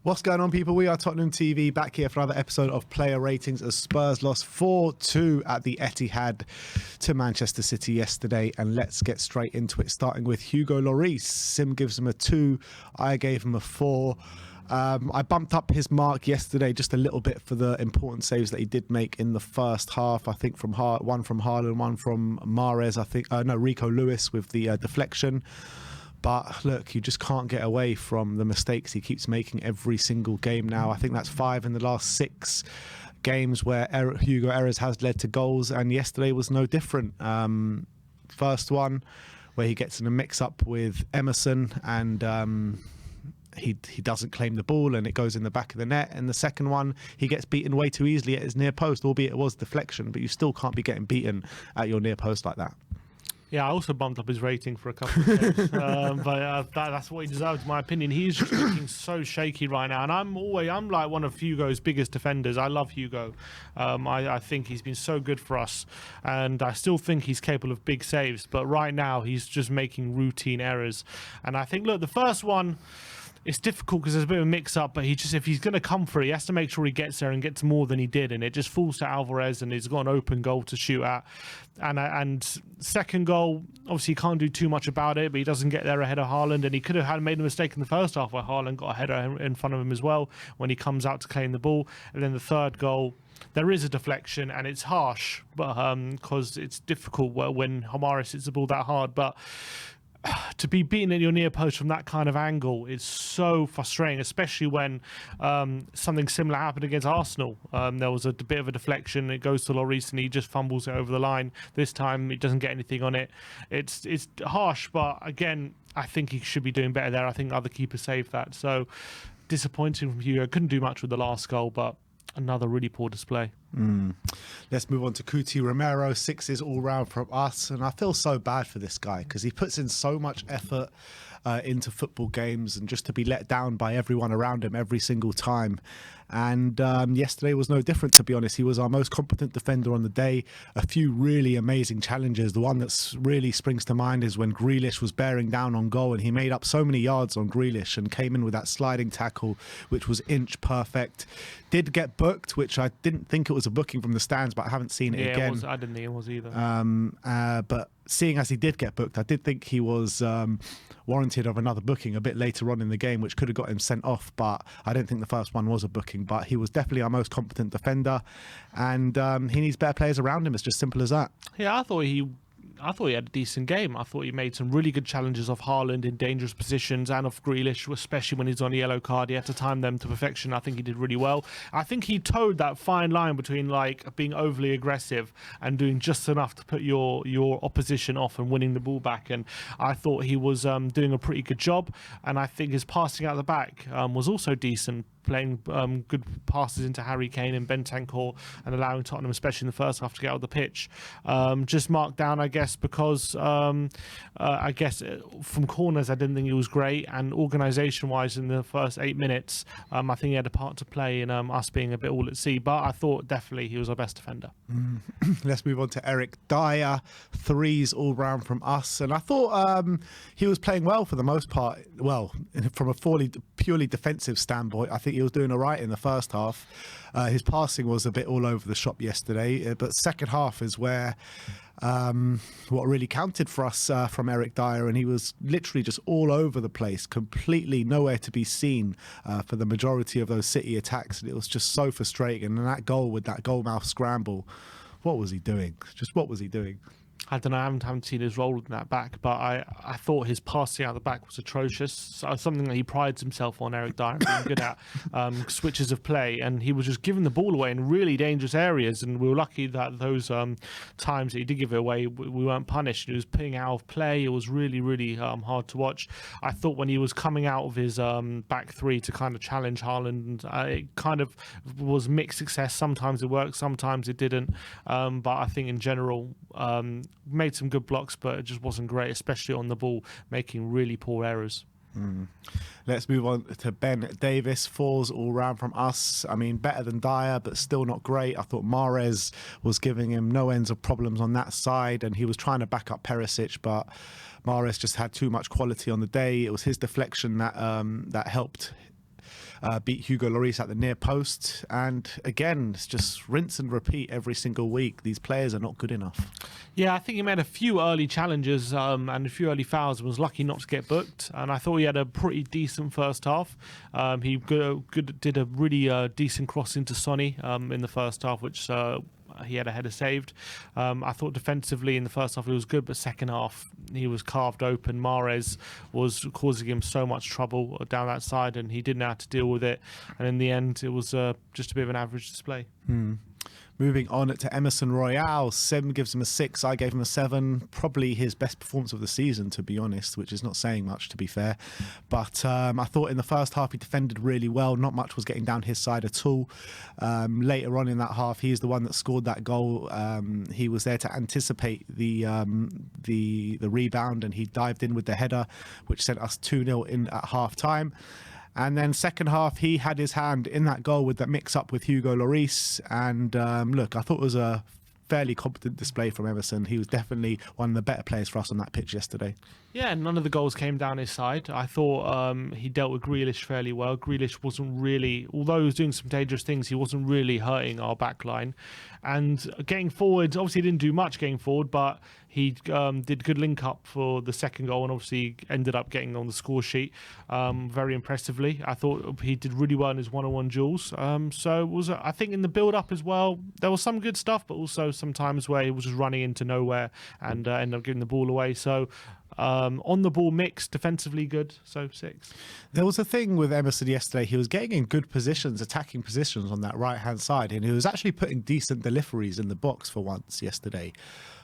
What's going on, people? We are Tottenham TV, back here for another episode of Player Ratings as Spurs lost 4-2 at the Etihad to Manchester City yesterday. And let's get straight into it, starting with Hugo Lloris. Sim gives him a 2. I gave him a 4. I bumped up his mark yesterday just a little bit for the important saves that he did make in the first half. I think one from Haaland, one from Mahrez. Rico Lewis with the deflection. But look, you just can't get away from the mistakes he keeps making every single game now. I think that's 5 in the last 6 games where Hugo errors has led to goals, and yesterday was no different. First one where he gets in a mix-up with Emerson and he doesn't claim the ball and it goes in the back of the net. And the second one, he gets beaten way too easily at his near post, albeit it was deflection, but you still can't be getting beaten at your near post like that. Yeah, I also bumped up his rating for a couple of games, but that's what he deserves, in my opinion. He's just looking so shaky right now, and I'm like one of Hugo's biggest defenders. I love Hugo. I think he's been so good for us, and I still think he's capable of big saves. But right now, he's just making routine errors, and I think, look, the first one, it's difficult because there's a bit of a mix-up, but if he's going to come for it, he has to make sure he gets there and gets more than he did, and it just falls to Alvarez, and he's got an open goal to shoot at. And second goal, obviously he can't do too much about it, but he doesn't get there ahead of Haaland, and he could have made a mistake in the first half where Haaland got a header in front of him as well when he comes out to claim the ball. And then the third goal, there is a deflection, and it's harsh, but because it's difficult when Mahrez hits the ball that hard, but to be beaten at your near post from that kind of angle is so frustrating, especially when something similar happened against Arsenal. There was a bit of a deflection, it goes to Lloris and he just fumbles it over the line. This time he doesn't get anything on it. It's harsh, but again, I think he should be doing better there. I think other keepers saved that. So disappointing from Hugo. Couldn't do much with the last goal, but another really poor display. Let's move on to Cuti Romero. 6s all round from us, and I feel so bad for this guy because he puts in so much effort into football games, and just to be let down by everyone around him every single time. And yesterday was no different, to be honest. He was our most competent defender on the day. A few really amazing challenges. The one that really springs to mind is when Grealish was bearing down on goal, and he made up so many yards on Grealish and came in with that sliding tackle, which was inch perfect. Did get booked, which I didn't think it was a booking from the stands, but I haven't seen it again. I didn't think it was either. But seeing as he did get booked, I did think he was warranted of another booking a bit later on in the game, which could have got him sent off, but I didn't think the first one was a booking. But he was definitely our most competent defender, and he needs better players around him. It's just simple as that. Yeah, I thought he had a decent game. I thought he made some really good challenges of Haaland in dangerous positions and of Grealish, especially when he's on a yellow card. He had to time them to perfection. I think he did really well. I think he towed that fine line between like being overly aggressive and doing just enough to put your opposition off and winning the ball back. And I thought he was doing a pretty good job. And I think his passing out the back was also decent, playing good passes into Harry Kane and Bentancur and allowing Tottenham, especially in the first half, to get out of the pitch. Just marked down, I guess, because from corners I didn't think he was great, and organisation-wise in the first 8 minutes I think he had a part to play in us being a bit all at sea, but I thought definitely he was our best defender. Let's move on to Eric Dyer. 3s all round from us, and I thought he was playing well for the most part. Well, from a purely defensive standpoint, I think he was doing all right in the first half. His passing was a bit all over the shop yesterday, but second half is where what really counted for us from Eric Dyer, and he was literally just all over the place, completely nowhere to be seen for the majority of those City attacks, and it was just so frustrating. And that goal with that goalmouth scramble, what was he doing? Just what was he doing? I don't know, I haven't seen his role in that back, but I thought his passing out the back was atrocious. So something that he prides himself on, Eric Dyer, being good at switches of play, and he was just giving the ball away in really dangerous areas, and we were lucky that those times that he did give it away, we weren't punished. He was putting out of play. It was really, really hard to watch. I thought when he was coming out of his back three to kind of challenge Haaland, it kind of was mixed success. Sometimes it worked, sometimes it didn't, but I think in general made some good blocks, but it just wasn't great, especially on the ball, making really poor errors. Let's move on to Ben Davis. 4s all round from us. I mean, better than Dyer, but still not great. I thought Mahrez was giving him no ends of problems on that side, and he was trying to back up Perisic, but Mahrez just had too much quality on the day. It was his deflection that helped beat Hugo Lloris at the near post. And again, it's just rinse and repeat every single week. These players are not good enough. Yeah, I think he made a few early challenges and a few early fouls and was lucky not to get booked. And I thought he had a pretty decent first half. He did a really decent cross into Sonny in the first half, which he had a header saved. I thought defensively in the first half he was good, but second half he was carved open. Mahrez was causing him so much trouble down that side, and he didn't know how to deal with it. And in the end, it was just a bit of an average display. Moving on to Emerson Royale, Sim gives him a 6, I gave him a 7. Probably his best performance of the season, to be honest, which is not saying much, to be fair. But I thought in the first half he defended really well. Not much was getting down his side at all. Later on in that half, he's the one that scored that goal. He was there to anticipate the rebound, and he dived in with the header, which sent us 2-0 in at half-time. And then second half, he had his hand in that goal with that mix-up with Hugo Lloris. And look, I thought it was a fairly competent display from Emerson. He was definitely one of the better players for us on that pitch yesterday. Yeah, none of the goals came down his side. I thought he dealt with Grealish fairly well. Grealish wasn't really, although he was doing some dangerous things, he wasn't really hurting our back line. And getting forward, obviously he didn't do much getting forward, but he did good link up for the second goal and obviously ended up getting on the score sheet very impressively. I thought he did really well in his one-on-one duels. So it was, I think in the build-up as well, there was some good stuff, but also some times where he was just running into nowhere and ended up giving the ball away. So on the ball mix, defensively good, so 6. There was a thing with Emerson yesterday. He was getting in good positions, attacking positions on that right-hand side, and he was actually putting decent deliveries in the box for once yesterday.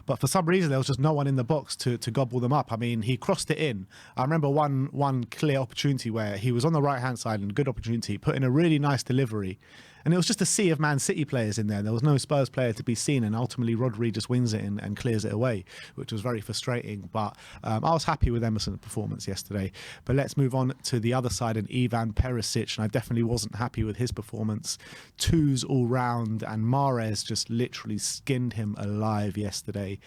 But for some reason, there was just no one in the box to gobble them up. I mean, he crossed it in. I remember one clear opportunity where he was on the right-hand side and good opportunity, put in a really nice delivery. And it was just a sea of Man City players in there. There was no Spurs player to be seen, and ultimately Rodri just wins it and clears it away, which was very frustrating. But I was happy with Emerson's performance yesterday. But let's move on to the other side and Ivan Perisic, and I definitely wasn't happy with his performance. 2s all round, and Mahrez just literally skinned him alive yesterday.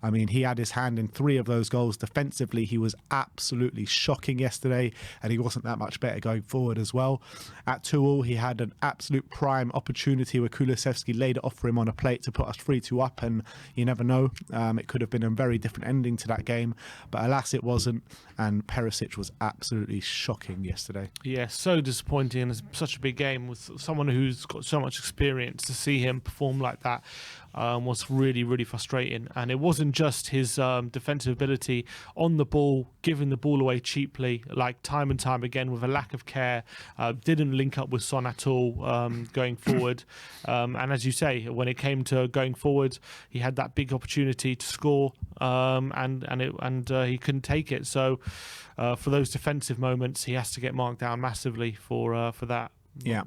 I mean, he had his hand in 3 of those goals. Defensively, he was absolutely shocking yesterday, and he wasn't that much better going forward as well. At 2-2, he had an absolute prime opportunity where Kulusevski laid it off for him on a plate to put us 3-2 up, and you never know. It could have been a very different ending to that game, but alas, it wasn't, and Perisic was absolutely shocking yesterday. Yeah, so disappointing. It's such a big game with someone who's got so much experience. To see him perform like that was really, really frustrating. And it wasn't just his defensive ability on the ball, giving the ball away cheaply, like time and time again with a lack of care. Didn't link up with Son at all going forward. And as you say, when it came to going forward, he had that big opportunity to score, and he couldn't take it. So for those defensive moments, he has to get marked down massively for that. Yeah.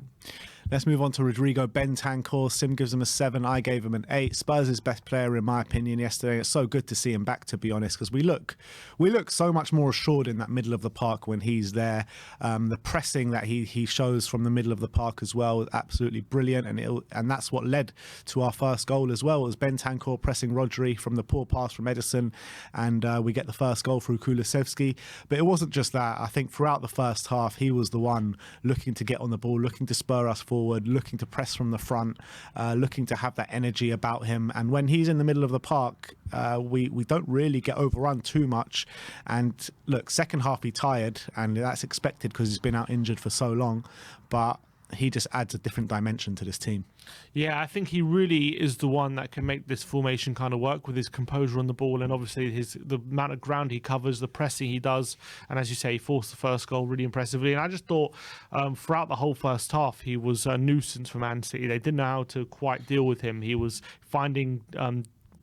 Let's move on to Rodrigo Bentancur. Sim gives him a 7. I gave him an 8. Spurs' best player, in my opinion, yesterday. It's so good to see him back, to be honest, because we look so much more assured in that middle of the park when he's there. The pressing that he shows from the middle of the park as well is absolutely brilliant, and that's what led to our first goal as well, as Bentancur pressing Rodri from the poor pass from Edison, and we get the first goal through Kulusevski. But it wasn't just that. I think throughout the first half, he was the one looking to get on the ball, looking to spur us forward, looking to press from the front, looking to have that energy about him. And when he's in the middle of the park, we don't really get overrun too much. And look, second half he tired, and that's expected because he's been out injured for so long. But he just adds a different dimension to this team. Yeah, I think he really is the one that can make this formation kind of work with his composure on the ball, and obviously the amount of ground he covers, the pressing he does, and as you say, he forced the first goal really impressively. And I just thought throughout the whole first half, he was a nuisance for Man City. They didn't know how to quite deal with him. He was finding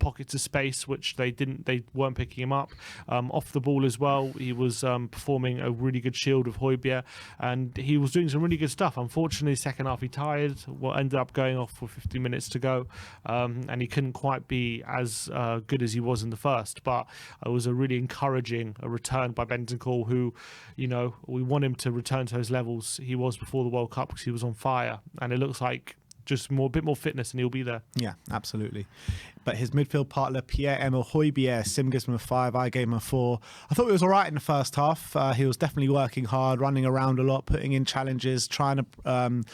pockets of space which they weren't picking him up. Off the ball as well, he was performing a really good shield of Højbjerg, and he was doing some really good stuff. Unfortunately, second half he tired, ended up going off for 50 minutes to go, and he couldn't quite be as good as he was in the first. But it was a really encouraging return by Bentancur, who, you know, we want him to return to those levels he was before the World Cup because he was on fire, and it looks like just a bit more fitness, and he'll be there. Yeah, absolutely. But his midfield partner, Pierre-Emile Højbjerg, Sim gives him a 5, I gave him a 4. I thought he was all right in the first half. He was definitely working hard, running around a lot, putting in challenges, trying to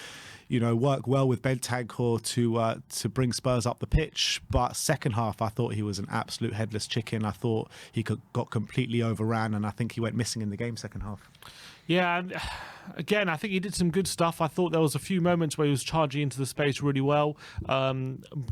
work well with Bentancur to bring Spurs up the pitch. But second half, I thought he was an absolute headless chicken. I thought he got completely overran, and I think he went missing in the game second half. Yeah, and again, I think he did some good stuff. I thought there was a few moments where he was charging into the space really well,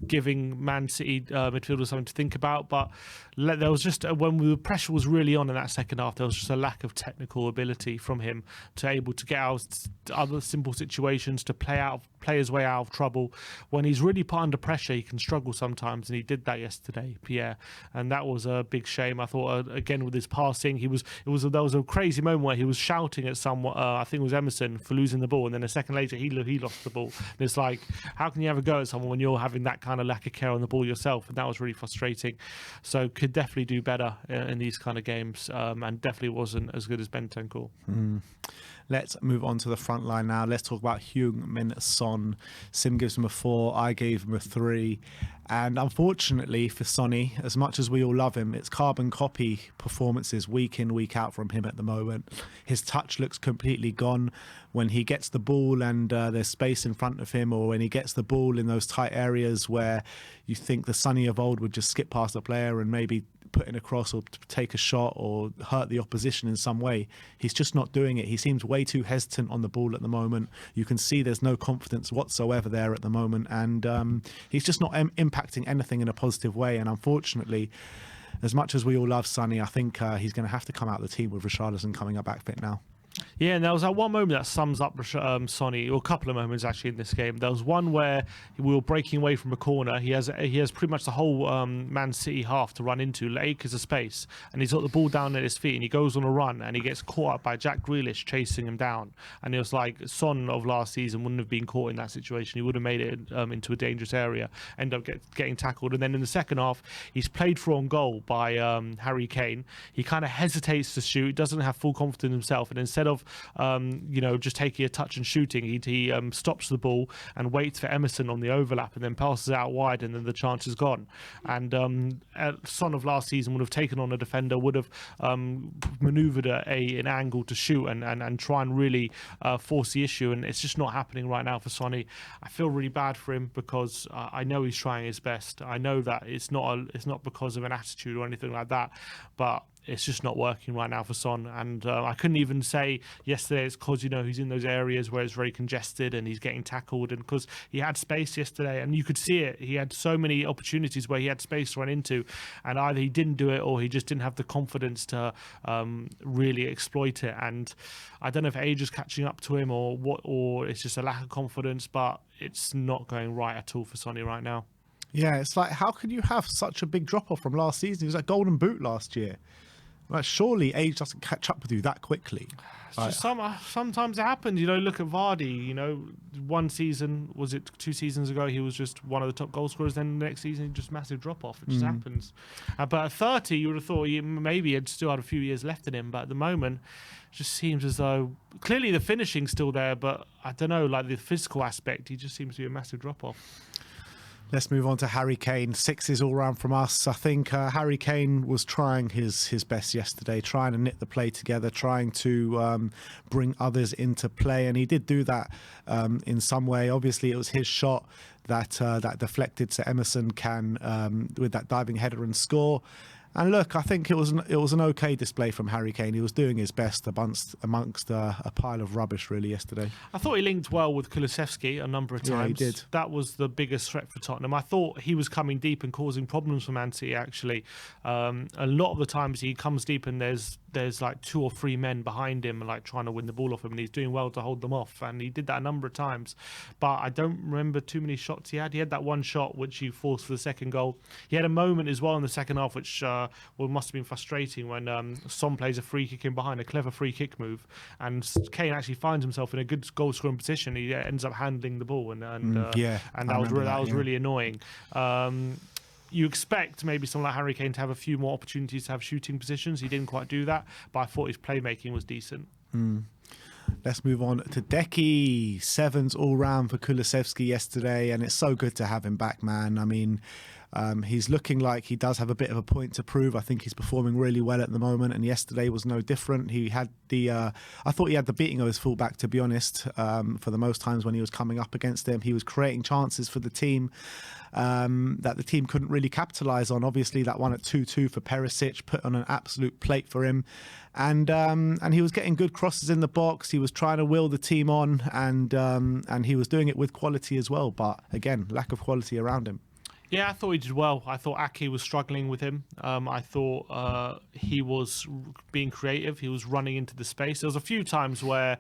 giving Man City midfielders something to think about. But there was just, when the pressure was really on in that second half, there was just a lack of technical ability from him to able to get out other simple situations, to play his way out of trouble. When he's really put under pressure, he can struggle sometimes, and he did that yesterday, Pierre, and that was a big shame. I thought again with his passing, there was a crazy moment where he was shouting at someone, I think it was Emerson, for losing the ball, and then a second later he lost the ball. And it's like, how can you ever go at someone when you're having that kind of lack of care on the ball yourself? And that was really frustrating. So could definitely do better in these kind of games, and definitely wasn't as good as Bentancur. Let's move on to the front line now. Let's talk about Heung-min Son. Sim gives him a 4, I gave him a 3. And unfortunately for Sonny, as much as we all love him, it's carbon copy performances week in, week out from him at the moment. His touch looks completely gone. When he gets the ball and there's space in front of him, or when he gets the ball in those tight areas where you think the Sonny of old would just skip past the player and maybe put in a cross or take a shot or hurt the opposition in some way, he's just not doing it. He seems way too hesitant on the ball at the moment. You can see there's no confidence whatsoever there at the moment, and he's just not impacting anything in a positive way. And unfortunately, as much as we all love Sonny, I think he's going to have to come out of the team with Richarlison coming up back fit now. Yeah, and there was that one moment that sums up Sonny, or a couple of moments actually in this game. There was one where we were breaking away from a corner. He has pretty much the whole Man City half to run into, acres of space, and he's got the ball down at his feet, and he goes on a run, and he gets caught up by Jack Grealish chasing him down. And it was like Son of last season wouldn't have been caught in that situation. He would have made it into a dangerous area, end up getting tackled. And then in the second half, he's played for on goal by Harry Kane. He kind of hesitates to shoot, doesn't have full confidence in himself, and instead of just taking a touch and shooting, he stops the ball and waits for Emerson on the overlap, and then passes out wide, and then the chance is gone. And Son of last season would have taken on a defender, would have manoeuvred an angle to shoot and try and really force the issue, and it's just not happening right now for Sonny. I feel really bad for him, because I know he's trying his best. I know that it's not because of an attitude or anything like that, but it's just not working right now for Son. And I couldn't even say yesterday it's because, he's in those areas where it's very congested and he's getting tackled, and because he had space yesterday and you could see it. He had so many opportunities where he had space to run into, and either he didn't do it or he just didn't have the confidence to really exploit it. And I don't know if age is catching up to him or what, or it's just a lack of confidence, but it's not going right at all for Sonny right now. Yeah, it's like, how can you have such a big drop-off from last season? He was like Golden Boot last year. Like, surely age doesn't catch up with you that quickly. Just sometimes it happens. Look at Vardy. One season, was it 2 seasons ago, he was just one of the top goal scorers. Then the next season, just massive drop off. It just happens. But at 30, you would have thought maybe he'd still had a few years left in him. But at the moment, it just seems as though clearly the finishing's still there, but I don't know, like the physical aspect, he just seems to be a massive drop off. Let's move on to Harry Kane. 6s all round from us. I think Harry Kane was trying his best yesterday, trying to knit the play together, trying to bring others into play, and he did do that in some way. Obviously, it was his shot that deflected, so Emerson can, with that diving header, and score. And look, I think it was an okay display from Harry Kane. He was doing his best amongst a pile of rubbish, really, yesterday. I thought he linked well with Kulusevski a number of times. Yeah, he did. That was the biggest threat for Tottenham. I thought he was coming deep and causing problems for Man City, actually. A lot of the times he comes deep and there's like 2 or 3 men behind him, like trying to win the ball off him, and he's doing well to hold them off. And he did that a number of times. But I don't remember too many shots he had. He had that one shot which he forced for the second goal. He had a moment as well in the second half which must have been frustrating, when Son plays a free kick in behind, a clever free kick move, and Kane actually finds himself in a good goal scoring position. He ends up handling the ball, and that was really annoying. You expect maybe someone like Harry Kane to have a few more opportunities to have shooting positions. He didn't quite do that, but I thought his playmaking was decent. Let's move on to Deki. Sevens all round for Kulusevski yesterday, and it's so good to have him back, man. I mean, he's looking like he does have a bit of a point to prove. I think he's performing really well at the moment, and yesterday was no different. He had I thought he had the beating of his fullback, to be honest, for the most times when he was coming up against him. He was creating chances for the team that the team couldn't really capitalise on. Obviously, that one at 2-2 for Perisic put on an absolute plate for him. And he was getting good crosses in the box. He was trying to will the team on, and he was doing it with quality as well. But again, lack of quality around him. Yeah, I thought he did well. I thought Ake was struggling with him. I thought he was being creative. He was running into the space. There was a few times where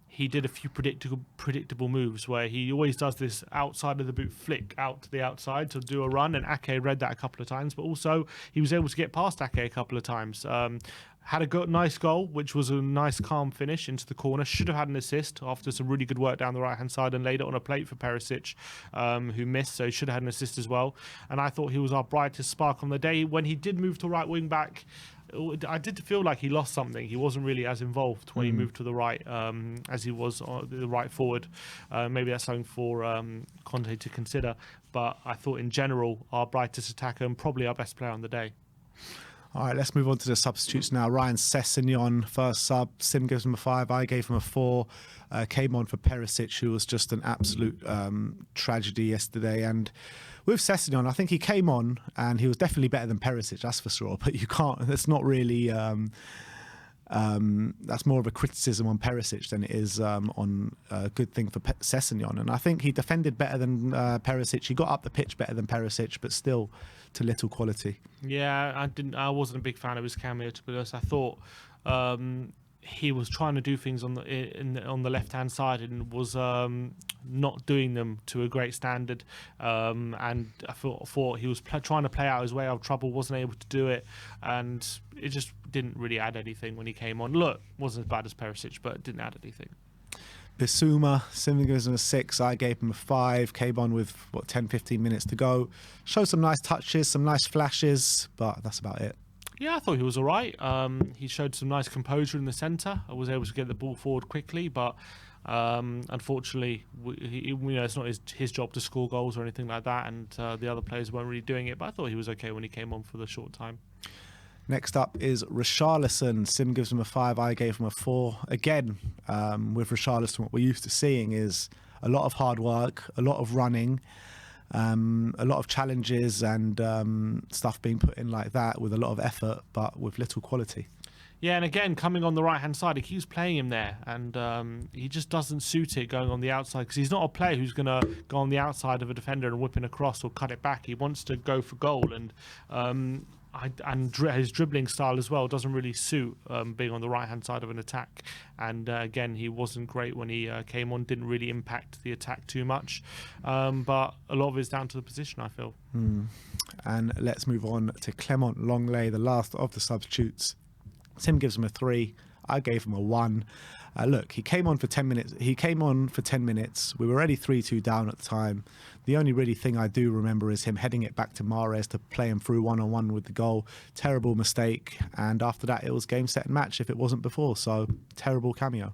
he did a few predictable moves where he always does this outside of the boot flick out to the outside to do a run, and Ake read that a couple of times, but also he was able to get past Ake a couple of times. Had a nice goal, which was a nice calm finish into the corner. Should have had an assist after some really good work down the right hand side and laid it on a plate for Perisic, who missed, so he should have had an assist as well. And I thought he was our brightest spark on the day. When he did move to right wing back, I did feel like he lost something. He wasn't really as involved when he moved to the right as he was on the right forward. Maybe that's something for Conte to consider. But I thought in general, our brightest attacker and probably our best player on the day. All right, let's move on to the substitutes now. Ryan Sessegnon, first sub. Sim gives him a 5. I gave him a 4. Came on for Perisic, who was just an absolute tragedy yesterday. And with Sessegnon, I think he came on and he was definitely better than Perisic, that's for sure. But you can't, that's not really, that's more of a criticism on Perisic than it is on a good thing for Sessegnon. And I think he defended better than Perisic. He got up the pitch better than Perisic, but still to little quality. Yeah, I wasn't a big fan of his cameo, to be honest. I thought he was trying to do things on the left hand side and was not doing them to a great standard. And I thought he was trying to play out his way out of trouble, wasn't able to do it, and it just didn't really add anything when he came on. Look, wasn't as bad as Perisic, but it didn't add anything. Bissouma, Sim gives him a 6. I gave him a 5. Came on with 10-15 minutes to go. Showed some nice touches, some nice flashes, but that's about it. Yeah, I thought he was all right. He showed some nice composure in the centre. I was able to get the ball forward quickly, but unfortunately, it's not his job to score goals or anything like that, and the other players weren't really doing it. But I thought he was okay when he came on for the short time. Next up is Richarlison. Sim gives him a 5. I gave him a 4. Again, with Richarlison, what we're used to seeing is a lot of hard work, a lot of running, a lot of challenges and stuff being put in like that with a lot of effort, but with little quality. Yeah, and again, coming on the right-hand side, he keeps playing him there, and he just doesn't suit it going on the outside, because he's not a player who's going to go on the outside of a defender and whip in a cross or cut it back. He wants to go for goal, and his dribbling style as well doesn't really suit being on the right-hand side of an attack. And again, he wasn't great when he came on, didn't really impact the attack too much. But a lot of it's down to the position, I feel. And let's move on to Clement Longley, the last of the substitutes. Sim gives him a 3. I gave him a 1. Look, he came on for 10 minutes. We were already 3-2 down at the time. The only really thing I do remember is him heading it back to Mahrez to play him through one-on-one with the goal. Terrible mistake. And after that, it was game, set and match if it wasn't before. So, terrible cameo.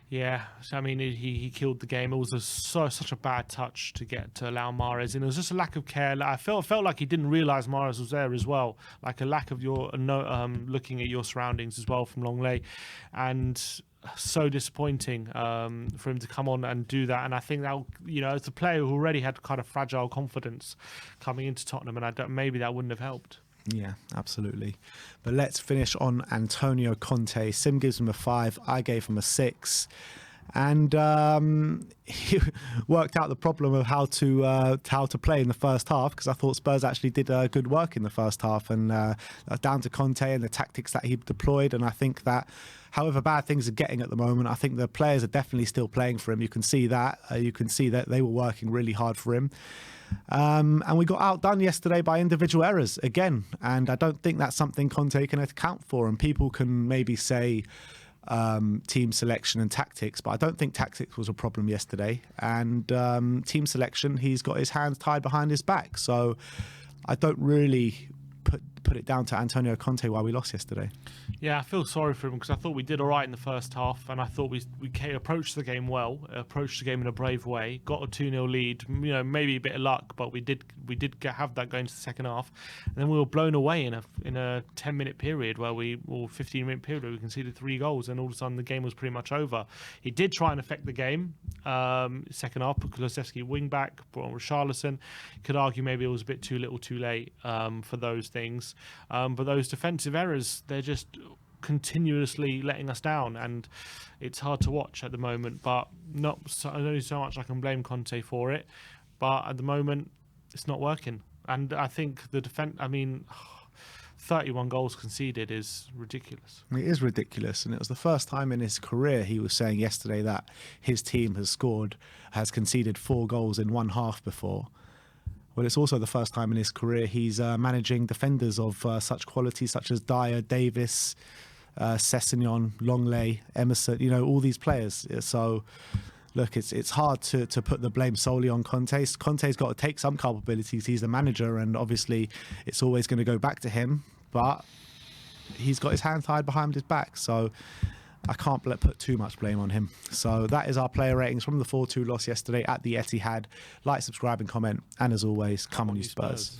Yeah, I mean, he killed the game. It was such a bad touch to allow Mahrez in. It was just a lack of care. I felt like he didn't realise Mahrez was there as well. Like a lack of looking at your surroundings as well from Longley, and so disappointing for him to come on and do that. And I think that, as a player who already had kind of fragile confidence coming into Tottenham, and maybe that wouldn't have helped. Yeah, absolutely. But let's finish on Antonio Conte. Sim gives him a 5. I gave him a 6. And he worked out the problem of how to play in the first half, because I thought Spurs actually did good work in the first half, and down to Conte and the tactics that he deployed. And I think that however bad things are getting at the moment, I think the players are definitely still playing for him. You can see that. You can see that they were working really hard for him. And we got outdone yesterday by individual errors again. And I don't think that's something Conte can account for. And people can maybe say team selection and tactics, but I don't think tactics was a problem yesterday. And team selection, he's got his hands tied behind his back. So I don't really put it down to Antonio Conte why we lost yesterday. Yeah, I feel sorry for him because I thought we did all right in the first half, and I thought we approached the game well, approached the game in a brave way, got a 2-0 lead. You know, maybe a bit of luck, but we did have that going to the second half, and then we were blown away in a 10-minute period or 15-minute period where we conceded 3 goals, and all of a sudden the game was pretty much over. He did try and affect the game second half. Kulusevski wing back, brought on Richarlison. Could argue maybe it was a bit too little, too late for those things, but those defensive errors, they're just continuously letting us down, and it's hard to watch at the moment. But only so much I can blame Conte for it, but at the moment it's not working. And I think the defense, 31 goals conceded is ridiculous. It is ridiculous, and it was the first time in his career, he was saying yesterday, that his team has conceded 4 goals in one half before. Well, it's also the first time in his career he's managing defenders of such quality, such as Dyer, Davis, Sessegnon, Longley, Emerson, all these players. So, look, it's hard to put the blame solely on Conte. Conte's got to take some culpabilities. He's the manager, and obviously it's always going to go back to him, but he's got his hand tied behind his back. So I can't put too much blame on him. So that is our player ratings from the 4-2 loss yesterday at the Etihad. Like, subscribe and comment. And as always, come on you Spurs.